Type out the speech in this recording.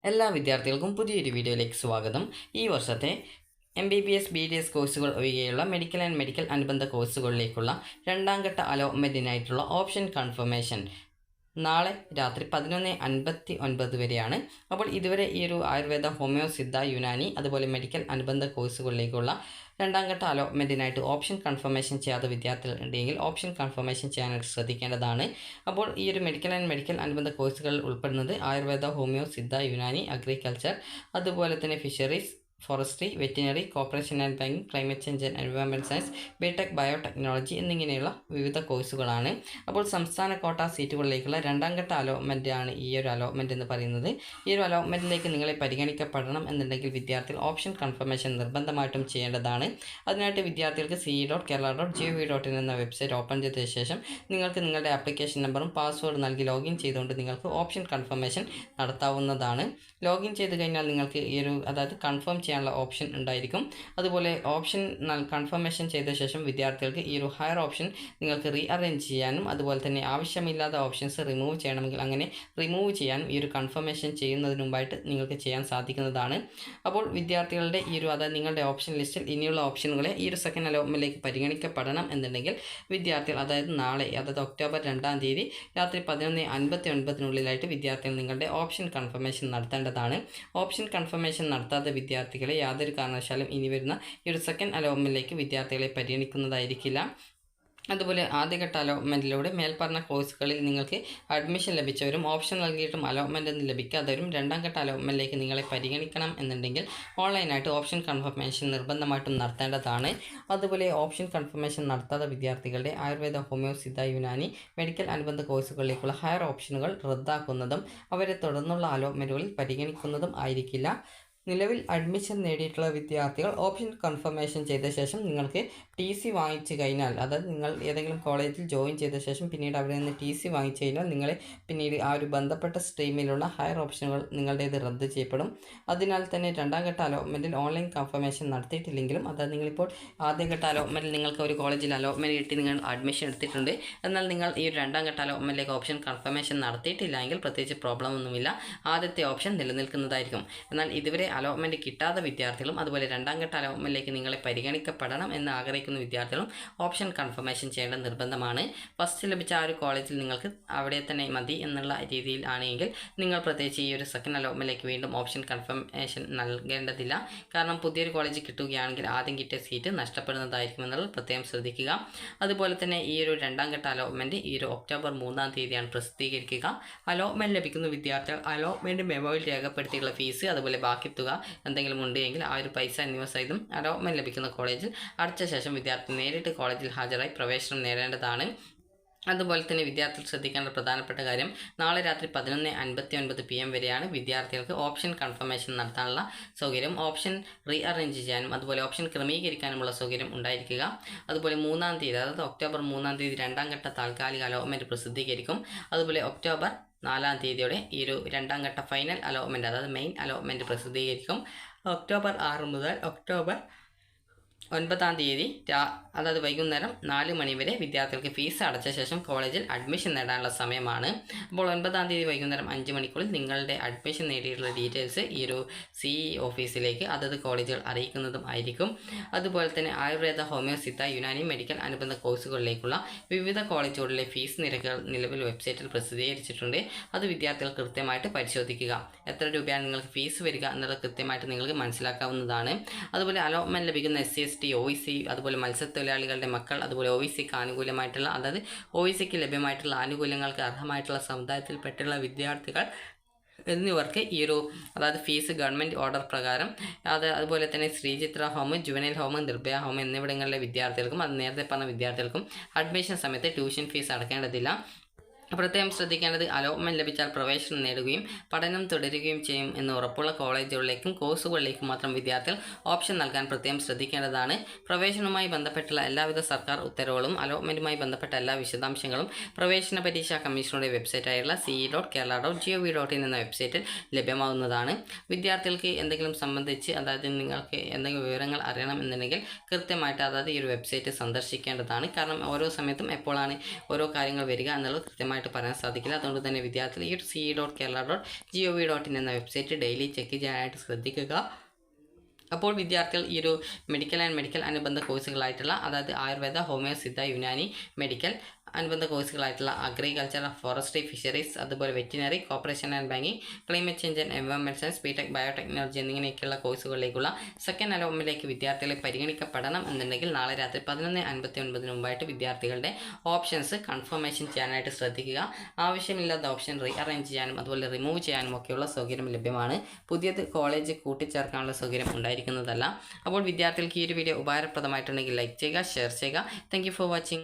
എല്ലാ വിദ്യാർത്ഥികൾക്കും പുതിയൊരു വീഡിയോയിലേക്ക് സ്വാഗതം. ഈ വർഷത്തെ MBBS BDS കോഴ്സുകൾ ഒഴികെയുള്ള മെഡിക്കൽ ആൻഡ് മെഡിക്കൽ അനുബന്ധ കോഴ്സുകളിലേക്കുള്ള രണ്ടാം ഘട്ട അലോട്ട്മെൻറ്റിനായിട്ടുള്ള ഓപ്ഷൻ കൺഫർമേഷൻ നാളെ രാത്രി 11:59 വരെയാണ്. അപ്പോൾ ഇതുവരെ ഈ ഒരു ആയുർവേദ, ഹോമിയോ, സിദ്ധ, യുനാനി അതുപോലെ മെഡിക്കൽ അനുബന്ധ കോഴ്സുകളിലേക്കുള്ള രണ്ടാം ഘട്ട അലോട്ട്മെൻറ്റിനായിട്ട് ഓപ്ഷൻ കൺഫർമേഷൻ ചെയ്യാത്ത വിദ്യാർത്ഥികൾ ഉണ്ടെങ്കിൽ ഓപ്ഷൻ കൺഫർമേഷൻ ചെയ്യാനായിട്ട് ശ്രദ്ധിക്കേണ്ടതാണ്. അപ്പോൾ ഈ ഒരു മെഡിക്കൽ ആൻഡ് മെഡിക്കൽ അനുബന്ധ കോഴ്സുകളിൽ ഉൾപ്പെടുന്നത് ആയുർവേദ, ഹോമിയോ, സിദ്ധ, യുനാനി, അഗ്രികൾച്ചർ, അതുപോലെ തന്നെ fisheries, forestry, veterinary, corporation and banking, climate change and environment science, BTech biotechnology എന്നിങ്ങനെയുള്ള വിവിധ കോഴ്സുകളാണ്. അപ്പോൾ സംസ്ഥാന കോട്ട സീറ്റുകളിലേക്കുള്ള രണ്ടാം ഘട്ട അലോട്ട്മെൻ്റ് ആണ് ഈ ഒരു അലോട്ട്മെൻറ്റ് എന്ന് പറയുന്നത്. ഈ ഒരു അലോട്ട്മെൻറ്റിലേക്ക് നിങ്ങളെ പരിഗണിക്കപ്പെടണം എന്നുണ്ടെങ്കിൽ വിദ്യാർത്ഥികൾ ഓപ്ഷൻ കൺഫർമേഷൻ നിർബന്ധമായിട്ടും ചെയ്യേണ്ടതാണ്. അതിനായിട്ട് വിദ്യാർത്ഥികൾക്ക് ce.kerala.gov.in എന്ന വെബ്സൈറ്റ് ഓപ്പൺ ചെയ്ത ശേഷം നിങ്ങൾക്ക് നിങ്ങളുടെ ആപ്ലിക്കേഷൻ നമ്പറും പാസ്വേഡ് നൽകി ലോഗിൻ ചെയ്തുകൊണ്ട് നിങ്ങൾക്ക് ഓപ്ഷൻ കൺഫർമേഷൻ നടത്താവുന്നതാണ്. ലോഗിൻ ചെയ്ത് കഴിഞ്ഞാൽ നിങ്ങൾക്ക് ഈ ഒരു കൺഫേം ചെയ്യാനുള്ള ഓപ്ഷൻ ഉണ്ടായിരിക്കും. അതുപോലെ ഓപ്ഷൻ കൺഫർമേഷൻ ചെയ്ത ശേഷം വിദ്യാർത്ഥികൾക്ക് ഈ ഒരു ഹയർ ഓപ്ഷൻ നിങ്ങൾക്ക് റീഅറേഞ്ച് ചെയ്യാനും അതുപോലെ തന്നെ ആവശ്യമില്ലാത്ത ഓപ്ഷൻസ് റിമൂവ് ചെയ്യണമെങ്കിൽ അങ്ങനെ റിമൂവ് ചെയ്യാനും ഈ ഒരു കൺഫർമേഷൻ ചെയ്യുന്നതിന് മുമ്പായിട്ട് നിങ്ങൾക്ക് ചെയ്യാൻ സാധിക്കുന്നതാണ്. അപ്പോൾ വിദ്യാർത്ഥികളുടെ ഈ ഒരു നിങ്ങളുടെ ഓപ്ഷൻ ലിസ്റ്റിൽ ഇനിയുള്ള ഓപ്ഷനുകളെ ഈ ഒരു സെക്കൻഡ് അലോട്ട്മെൻറ്റിലേക്ക് പരിഗണിക്കപ്പെടണം എന്നുണ്ടെങ്കിൽ വിദ്യാർത്ഥികൾ നാളെ ഒക്ടോബർ 2-ാം തീയതി രാത്രി 11:59 വിദ്യാർത്ഥികൾ നിങ്ങളുടെ ഓപ്ഷൻ കൺഫർമേഷൻ നടത്തേണ്ടതാണ്. ഓപ്ഷൻ കൺഫർമേഷൻ നടത്താത്ത വിദ്യാർത്ഥികളെ യാതൊരു കാരണവശാലും ഇനി വരുന്ന ഈ ഒരു സെക്കൻഡ് അലോട്ട്മെൻറ്റിലേക്ക് വിദ്യാർത്ഥികളെ പരിഗണിക്കുന്നതായിരിക്കില്ല. അതുപോലെ ആദ്യഘട്ട അലോട്ട്മെൻറ്റിലൂടെ മേൽപ്പറഞ്ഞ കോഴ്സുകളിൽ നിങ്ങൾക്ക് അഡ്മിഷൻ ലഭിച്ചവരും ഓപ്ഷൻ നൽകിയിട്ടും അലോട്ട്മെൻ്റ് ഒന്നും ലഭിക്കാത്തവരും രണ്ടാം ഘട്ട അലോട്ട്മെൻറ്റിലേക്ക് നിങ്ങളെ പരിഗണിക്കണം എന്നുണ്ടെങ്കിൽ ഓൺലൈനായിട്ട് ഓപ്ഷൻ കൺഫർമേഷൻ നിർബന്ധമായിട്ടും നടത്തേണ്ടതാണ്. അതുപോലെ ഓപ്ഷൻ കൺഫർമേഷൻ നടത്താത്ത വിദ്യാർത്ഥികളുടെ ആയുർവേദ, ഹോമിയോ, സിദ്ധ, യുനാനി, മെഡിക്കൽ അനുബന്ധ കോഴ്സുകളിലേക്കുള്ള ഹയർ ഓപ്ഷനുകൾ റദ്ദാക്കുന്നതും അവരെ തുടർന്നുള്ള അലോട്ട്മെൻറ്റുകളിൽ പരിഗണിക്കുന്നതും ആയിരിക്കില്ല. നിലവിൽ അഡ്മിഷൻ നേടിയിട്ടുള്ള വിദ്യാർത്ഥികൾ ഓപ്ഷൻ കൺഫർമേഷൻ ചെയ്ത ശേഷം നിങ്ങൾക്ക് TC വാങ്ങിച്ചു കഴിഞ്ഞാൽ, നിങ്ങൾ ഏതെങ്കിലും കോളേജിൽ ജോയിൻ ചെയ്ത ശേഷം പിന്നീട് അവിടെ നിന്ന് TC വാങ്ങിച്ചു കഴിഞ്ഞാൽ നിങ്ങളെ പിന്നീട് ആ ഒരു ബന്ധപ്പെട്ട സ്ട്രീമിലുള്ള ഹയർ ഓപ്ഷനുകൾ നിങ്ങളുടേത് റദ്ദ് ചെയ്യപ്പെടും. അതിനാൽ തന്നെ രണ്ടാം ഘട്ട അലോട്ട്മെൻറ്റിൽ ഓൺലൈൻ കൺഫർമേഷൻ നടത്തിയിട്ടില്ലെങ്കിലും നിങ്ങളിപ്പോൾ ആദ്യഘട്ട അലോട്ട്മെൻറ്റിൽ നിങ്ങൾക്ക് ഒരു കോളേജിൽ അലോട്ട്മെൻറ്റ് കിട്ടി നിങ്ങൾ അഡ്മിഷൻ എടുത്തിട്ടുണ്ട്, എന്നാൽ നിങ്ങൾ ഈ രണ്ടാം ഘട്ട അലോട്ട്മെൻറ്റിലേക്ക് ഓപ്ഷൻ കൺഫർമേഷൻ നടത്തിയിട്ടില്ല എങ്കിൽ പ്രത്യേകിച്ച് പ്രോബ്ലം ഒന്നുമില്ല, ആദ്യത്തെ ഓപ്ഷൻ നിലനിൽക്കുന്നതായിരിക്കും. എന്നാൽ ഇതുവരെ അലോട്ട്മെൻറ്റ് കിട്ടാത്ത വിദ്യാർത്ഥികളും അതുപോലെ രണ്ടാം ഘട്ട അലോട്ട്മെൻറ്റിലേക്ക് നിങ്ങളെ പരിഗണിക്കപ്പെടണം എന്ന് ആഗ്രഹിക്കുന്ന വിദ്യാർത്ഥികളും ഓപ്ഷൻ കൺഫർമേഷൻ ചെയ്യേണ്ട നിർബന്ധമാണ്. ഫസ്റ്റ് ലഭിച്ച ആ ഒരു കോളേജിൽ നിങ്ങൾക്ക് അവിടെ തന്നെ മതി എന്നുള്ള രീതിയിൽ ആണെങ്കിൽ നിങ്ങൾ പ്രത്യേകിച്ച് ഈ ഒരു സെക്കൻഡ് അലോട്ട്മെൻറ്റിലേക്ക് വീണ്ടും ഓപ്ഷൻ കൺഫർമേഷൻ നൽകേണ്ടതില്ല. കാരണം പുതിയൊരു കോളേജ് കിട്ടുകയാണെങ്കിൽ ആദ്യം കിട്ടിയ സീറ്റ് നഷ്ടപ്പെടുന്നതായിരിക്കും എന്നുള്ളത് പ്രത്യേകം ശ്രദ്ധിക്കുക. അതുപോലെ തന്നെ ഈ ഒരു രണ്ടാം ഘട്ട അലോട്ട്മെൻറ്റ് ഈ ഒരു ഒക്ടോബർ 3-ാം തീയതിയാണ് പ്രസിദ്ധീകരിക്കുക. അലോട്ട്മെൻറ്റ് ലഭിക്കുന്ന വിദ്യാർത്ഥികൾ അലോട്ട്മെൻറ്റ് മെമ്മോയിൽ രേഖപ്പെടുത്തിയുള്ള ഫീസ് അതുപോലെ ബാക്കി തുക എന്തെങ്കിലും ഉണ്ടെങ്കിൽ ആ ഒരു പൈസ എന്നിവ സഹിതം അലോട്ട്മെൻറ്റ് ലഭിക്കുന്ന കോളേജിൽ അടച്ച ശേഷം വിദ്യാർത്ഥി നേരിട്ട് കോളേജിൽ ഹാജരായി പ്രവേശനം നേടേണ്ടതാണ്. അതുപോലെ തന്നെ വിദ്യാർത്ഥികൾ ശ്രദ്ധിക്കേണ്ട പ്രധാനപ്പെട്ട കാര്യം, നാളെ രാത്രി 11:59 PM വരെയാണ് വിദ്യാർത്ഥികൾക്ക് ഓപ്ഷൻ കൺഫർമേഷൻ നടത്താനുള്ള സൗകര്യം, ഓപ്ഷൻ റീഅറേഞ്ച് ചെയ്യാനും അതുപോലെ ഓപ്ഷൻ ക്രമീകരിക്കാനുമുള്ള സൗകര്യം ഉണ്ടായിരിക്കുക. അതുപോലെ 3-ാം തീയതി ഒക്ടോബർ 3-ാം തീയതി രണ്ടാം ഘട്ട താൽക്കാലിക അലോട്ട്മെൻറ്റ് പ്രസിദ്ധീകരിക്കും. അതുപോലെ ഒക്ടോബർ 4-ാം തീയതിയോടെ ഈ ഒരു രണ്ടാം ഘട്ട ഫൈനൽ അലോട്ട്മെൻറ്റ് മെയിൻ അലോട്ട്മെൻറ്റ് പ്രസിദ്ധീകരിക്കും. ഒക്ടോബർ 6 മുതൽ ഒക്ടോബർ 9-ാം തീയതി വൈകുന്നേരം 4 മണി വരെ വിദ്യാർത്ഥികൾക്ക് ഫീസ് അടച്ച ശേഷം കോളേജിൽ അഡ്മിഷൻ നേടാനുള്ള സമയമാണ്. അപ്പോൾ 9-ാം തീയതി വൈകുന്നേരം 5 മണിക്കുള്ളിൽ നിങ്ങളുടെ അഡ്മിഷൻ നേടിയിട്ടുള്ള ഡീറ്റെയിൽസ് ഈ ഒരു CE ഓഫീസിലേക്ക് കോളേജുകൾ അറിയിക്കുന്നതും ആയിരിക്കും. അതുപോലെ തന്നെ ആയുർവേദ, ഹോമിയോ, സിദ്ധ, യുനാനി, മെഡിക്കൽ അനുബന്ധ കോഴ്സുകളിലേക്കുള്ള വിവിധ കോളേജുകളിലെ ഫീസ് നിരക്കുകൾ നിലവിൽ വെബ്സൈറ്റിൽ പ്രസിദ്ധീകരിച്ചിട്ടുണ്ട്. അത് വിദ്യാർത്ഥികൾ കൃത്യമായിട്ട് പരിശോധിക്കുക. എത്ര രൂപയാണ് നിങ്ങൾക്ക് ഫീസ് വരിക എന്നുള്ളത് കൃത്യമായിട്ട് നിങ്ങൾക്ക് മനസ്സിലാക്കാവുന്നതാണ്. അതുപോലെ അലോട്ട്മെൻറ്റ് ലഭിക്കുന്ന SC/ST, OEC അതുപോലെ മത്സ്യത്തൊഴിലാളികളുടെ മക്കൾ അതുപോലെ OECക്ക് ആനുകൂല്യമായിട്ടുള്ള OECക്ക് ലഭ്യമായിട്ടുള്ള ആനുകൂല്യങ്ങൾക്ക് അർഹമായിട്ടുള്ള സമുദായത്തിൽപ്പെട്ടുള്ള വിദ്യാർത്ഥികൾ എന്നിവർക്ക് ഈ ഒരു ഫീസ് ഗവൺമെൻറ് ഓർഡർ പ്രകാരം അതുപോലെ തന്നെ Sreechitra home, juvenile home, Nirbhaya home എന്നിവിടങ്ങളിലെ വിദ്യാർത്ഥികൾക്കും നേരത്തെ പറഞ്ഞ വിദ്യാർത്ഥികൾക്കും അഡ്മിഷൻ സമയത്ത് ട്യൂഷൻ ഫീസ് അടക്കേണ്ടതില്ല. പ്രത്യേകം ശ്രദ്ധിക്കേണ്ടത്, അലോട്ട്മെൻറ്റ് ലഭിച്ചാൽ പ്രവേശനം നേടുകയും പഠനം തുടരുകയും ചെയ്യും എന്ന് ഉറപ്പുള്ള കോളേജുകളിലേക്കും കോഴ്സുകളിലേക്കും മാത്രം വിദ്യാർത്ഥികൾ ഓപ്ഷൻ നൽകാൻ പ്രത്യേകം ശ്രദ്ധിക്കേണ്ടതാണ്. പ്രവേശനവുമായി ബന്ധപ്പെട്ടുള്ള എല്ലാവിധ സർക്കാർ ഉത്തരവുകളും അലോട്ട്മെൻറ്റുമായി ബന്ധപ്പെട്ട എല്ലാ വിശദാംശങ്ങളും പ്രവേശന പരീക്ഷാ കമ്മീഷനുടെ വെബ്സൈറ്റായുള്ള ce.kerala.gov.in എന്ന വെബ്സൈറ്റിൽ ലഭ്യമാകുന്നതാണ്. വിദ്യാർത്ഥികൾക്ക് എന്തെങ്കിലും സംബന്ധിച്ച് നിങ്ങൾക്ക് എന്തെങ്കിലും വിവരങ്ങൾ അറിയണം എന്നുണ്ടെങ്കിൽ കൃത്യമായിട്ട് ഈ ഒരു വെബ്സൈറ്റ് സന്ദർശിക്കേണ്ടതാണ്. കാരണം ഓരോ സമയത്തും എപ്പോഴാണ് ഓരോ കാര്യങ്ങൾ വരിക എന്നുള്ളത് കൃത്യമായിട്ട് കൃത്യമായിട്ട് പറയാൻ സാധിക്കില്ല. അതുകൊണ്ട് തന്നെ വിദ്യാർത്ഥികൾ ഈ ഒരു ce.kerala.gov.in എന്ന വെബ്സൈറ്റ് ഡെയിലി ചെക്ക് ചെയ്യാനായിട്ട് ശ്രദ്ധിക്കുക. അപ്പോൾ വിദ്യാർത്ഥികൾ ഈ ഒരു മെഡിക്കൽ ആൻഡ് മെഡിക്കൽ അനുബന്ധ കോഴ്സുകളായിട്ടുള്ള അതായത് ആയുർവേദ, ഹോമിയോ, സിദ്ധ, യുനാനി, മെഡിക്കൽ അനുബന്ധ കോഴ്സുകളായിട്ടുള്ള അഗ്രികൾച്ചർ, ഫോറസ്ട്രി, ഫിഷറീസ്, അതുപോലെ veterinary, corporation and banking, climate change and environment science, BTech, biotechnology എന്നിങ്ങനെയൊക്കെയുള്ള കോഴ്സുകളിലേക്കുള്ള സെക്കൻഡ് അലോട്ട്മെൻറ്റിലേക്ക് വിദ്യാർത്ഥികളെ പരിഗണിക്കപ്പെടണം എന്നുണ്ടെങ്കിൽ നാളെ രാത്രി 11:59 മുമ്പായിട്ട് വിദ്യാർത്ഥികളുടെ ഓപ്ഷൻസ് കൺഫർമേഷൻ ചെയ്യാനായിട്ട് ശ്രദ്ധിക്കുക. ആവശ്യമില്ലാത്ത ഓപ്ഷൻ റീഅറേഞ്ച് ചെയ്യാനും അതുപോലെ റിമൂവ് ചെയ്യാനും ഒക്കെയുള്ള സൗകര്യം ലഭ്യമാണ്. പുതിയത് കോളേജ് കൂട്ടിച്ചേർക്കാനുള്ള സൗകര്യം ഉണ്ടായിരിക്കുന്നതല്ല. അപ്പോൾ വിദ്യാർത്ഥികൾക്ക് ഈ ഒരു വീഡിയോ ഉപകാരപ്രദമായിട്ടുണ്ടെങ്കിൽ ലൈക്ക് ചെയ്യുക, ഷെയർ ചെയ്യുക. Thank you for watching.